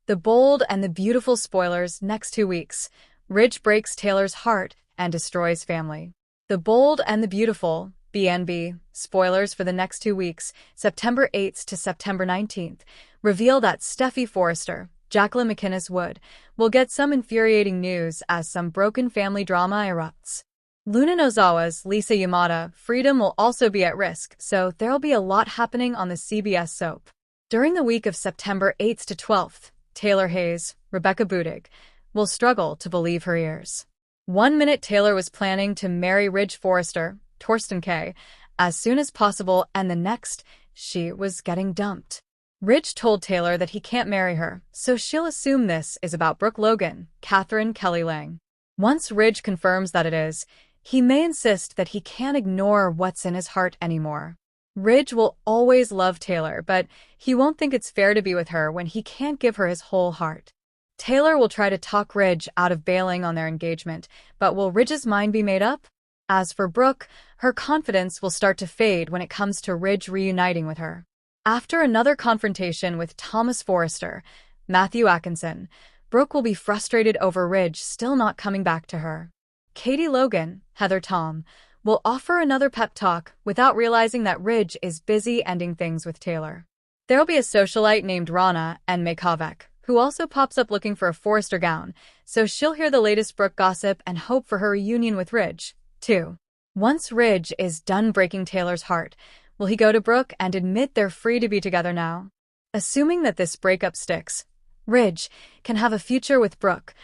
The Bold and the Beautiful spoilers next 2 weeks. Ridge breaks Taylor's heart and destroys family. The Bold and the Beautiful, BNB, spoilers for the next 2 weeks, September 8th to September 19th, reveal that Steffi Forrester, Jacqueline McInnes Wood, will get some infuriating news as some broken family drama erupts. Luna Nozawa's Lisa Yamada freedom will also be at risk, so there'll be a lot happening on the CBS soap. During the week of September 8th to 12th, Taylor Hayes, Rebecca Budig, will struggle to believe her ears. 1 minute Taylor was planning to marry Ridge Forrester, Torsten K., as soon as possible, and the next, she was getting dumped. Ridge told Taylor that he can't marry her, so she'll assume this is about Brooke Logan, Catherine Kelly Lang. Once Ridge confirms that it is, he may insist that he can't ignore what's in his heart anymore. Ridge will always love Taylor, but he won't think it's fair to be with her when he can't give her his whole heart. Taylor will try to talk Ridge out of bailing on their engagement, but will Ridge's mind be made up? As for Brooke, her confidence will start to fade when it comes to Ridge reuniting with her. After another confrontation with Thomas Forrester, Matthew Atkinson, Brooke will be frustrated over Ridge still not coming back to her. Katie Logan, Heather Tom, will offer another pep talk without realizing that Ridge is busy ending things with Taylor. There'll be a socialite named Rana and Makovec, who also pops up looking for a Forrester gown, so she'll hear the latest Brooke gossip and hope for her reunion with Ridge, too. Once Ridge is done breaking Taylor's heart, will he go to Brooke and admit they're free to be together now? Assuming that this breakup sticks, Ridge can have a future with Brooke,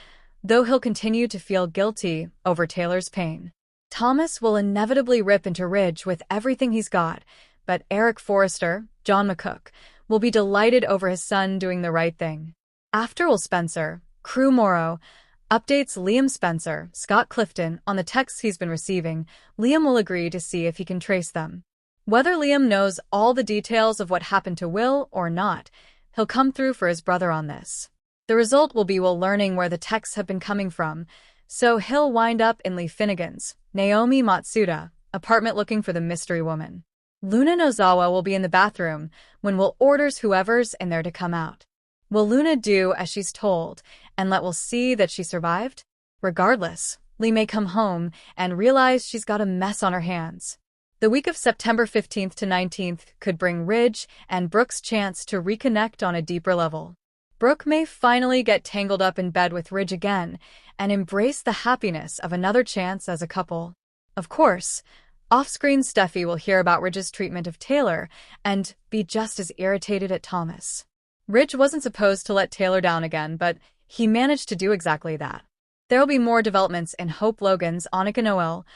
though he'll continue to feel guilty over Taylor's pain. Thomas will inevitably rip into Ridge with everything he's got, but Eric Forrester, John McCook, will be delighted over his son doing the right thing. After Will Spencer, Crew Morrow, updates Liam Spencer, Scott Clifton, on the texts he's been receiving, Liam will agree to see if he can trace them. Whether Liam knows all the details of what happened to Will or not, he'll come through for his brother on this. The result will be Will learning where the texts have been coming from, so he'll wind up in Lee Finnegan's, Naomi Matsuda, apartment looking for the mystery woman. Luna Nozawa will be in the bathroom when Will orders whoever's in there to come out. Will Luna do as she's told and let Will see that she survived? Regardless, Lee may come home and realize she's got a mess on her hands. The week of September 15th to 19th could bring Ridge and Brooke's chance to reconnect on a deeper level. Brooke may finally get tangled up in bed with Ridge again and embrace the happiness of another chance as a couple. Of course, off-screen Steffi will hear about Ridge's treatment of Taylor and be just as irritated at Thomas. Ridge wasn't supposed to let Taylor down again, but he managed to do exactly that. There'll be more developments in Hope Logan's Annika Noel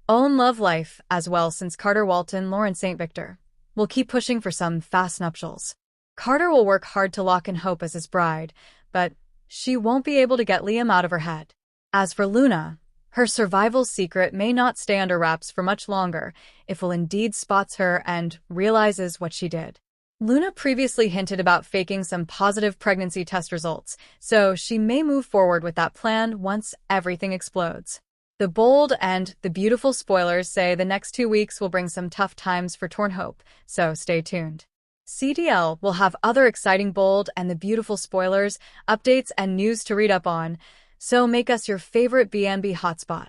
own love life as well, since Carter Walton Lauren St. Victor will keep pushing for some fast nuptials. Carter will work hard to lock in Hope as his bride, but she won't be able to get Liam out of her head. As for Luna, her survival secret may not stay under wraps for much longer if Will indeed spots her and realizes what she did. Luna previously hinted about faking some positive pregnancy test results, so she may move forward with that plan once everything explodes. The Bold and the Beautiful spoilers say the next 2 weeks will bring some tough times for Torn Hope, so stay tuned. CDL will have other exciting Bold and the Beautiful spoilers, updates, and news to read up on, so make us your favorite BNB hotspot.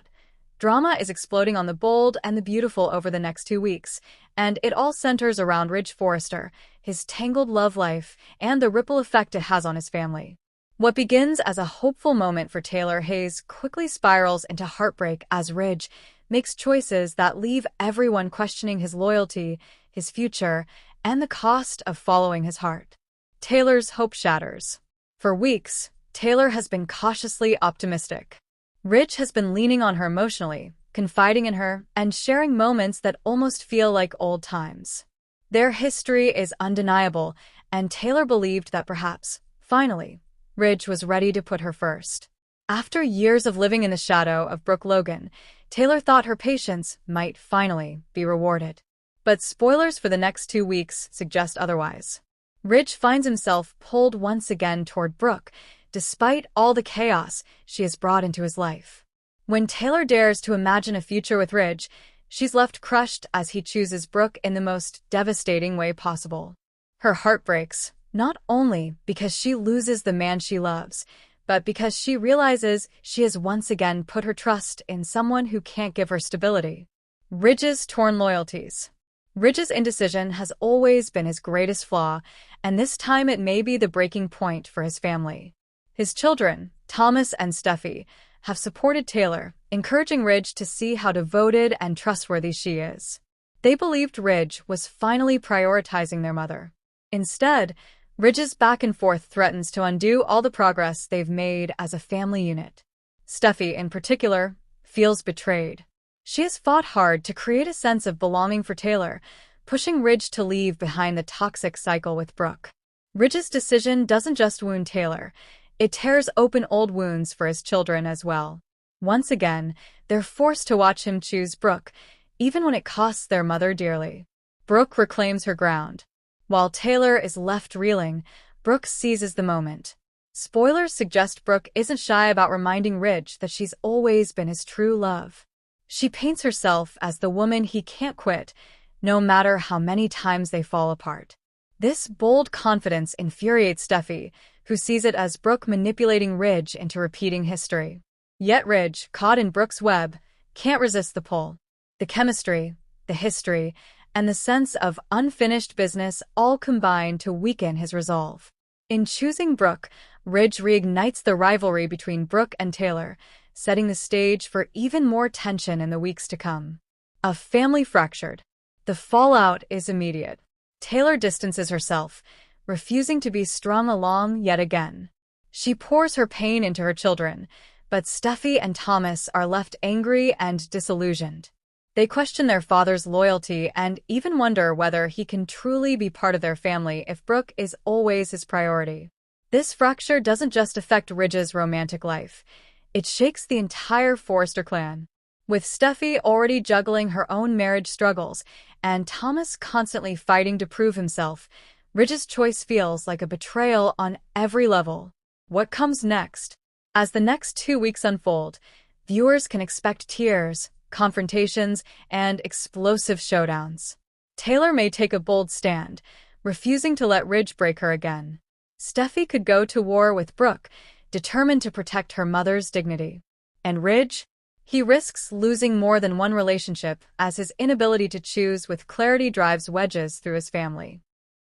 Drama is exploding on the Bold and the Beautiful over the next 2 weeks, and it all centers around Ridge Forrester, his tangled love life, and the ripple effect it has on his family. What begins as a hopeful moment for Taylor Hayes quickly spirals into heartbreak as Ridge makes choices that leave everyone questioning his loyalty, his future, and the cost of following his heart. Taylor's hope shatters. For weeks, Taylor has been cautiously optimistic. Ridge has been leaning on her emotionally, confiding in her, and sharing moments that almost feel like old times. Their history is undeniable, and Taylor believed that perhaps, finally, Ridge was ready to put her first. After years of living in the shadow of Brooke Logan, Taylor thought her patience might finally be rewarded. But spoilers for the next 2 weeks suggest otherwise. Ridge finds himself pulled once again toward Brooke, despite all the chaos she has brought into his life. When Taylor dares to imagine a future with Ridge, she's left crushed as he chooses Brooke in the most devastating way possible. Her heart breaks, Not only because she loses the man she loves, but because she realizes she has once again put her trust in someone who can't give her stability. Ridge's torn loyalties. Ridge's indecision has always been his greatest flaw, and this time it may be the breaking point for his family. His children, Thomas and Steffi, have supported Taylor, encouraging Ridge to see how devoted and trustworthy she is. They believed Ridge was finally prioritizing their mother. Instead, Ridge's back and forth threatens to undo all the progress they've made as a family unit. Steffi, in particular, feels betrayed. She has fought hard to create a sense of belonging for Taylor, pushing Ridge to leave behind the toxic cycle with Brooke. Ridge's decision doesn't just wound Taylor, it tears open old wounds for his children as well. Once again, they're forced to watch him choose Brooke, even when it costs their mother dearly. Brooke reclaims her ground. While Taylor is left reeling, Brooke seizes the moment. Spoilers suggest Brooke isn't shy about reminding Ridge that she's always been his true love. She paints herself as the woman he can't quit, no matter how many times they fall apart. This bold confidence infuriates Steffi, who sees it as Brooke manipulating Ridge into repeating history. Yet Ridge, caught in Brooke's web, can't resist the pull. The chemistry, the history, and the sense of unfinished business all combine to weaken his resolve. In choosing Brooke, Ridge reignites the rivalry between Brooke and Taylor, setting the stage for even more tension in the weeks to come. A family fractured. The fallout is immediate. Taylor distances herself, refusing to be strung along yet again. She pours her pain into her children, but Steffi and Thomas are left angry and disillusioned. They question their father's loyalty and even wonder whether he can truly be part of their family if Brooke is always his priority. This fracture doesn't just affect Ridge's romantic life. It shakes the entire Forrester clan. With Steffi already juggling her own marriage struggles and Thomas constantly fighting to prove himself, Ridge's choice feels like a betrayal on every level. What comes next? As the next 2 weeks unfold, viewers can expect tears, confrontations, and explosive showdowns. Taylor may take a bold stand, refusing to let Ridge break her again. Steffi could go to war with Brooke, determined to protect her mother's dignity. And Ridge? He risks losing more than one relationship as his inability to choose with clarity drives wedges through his family.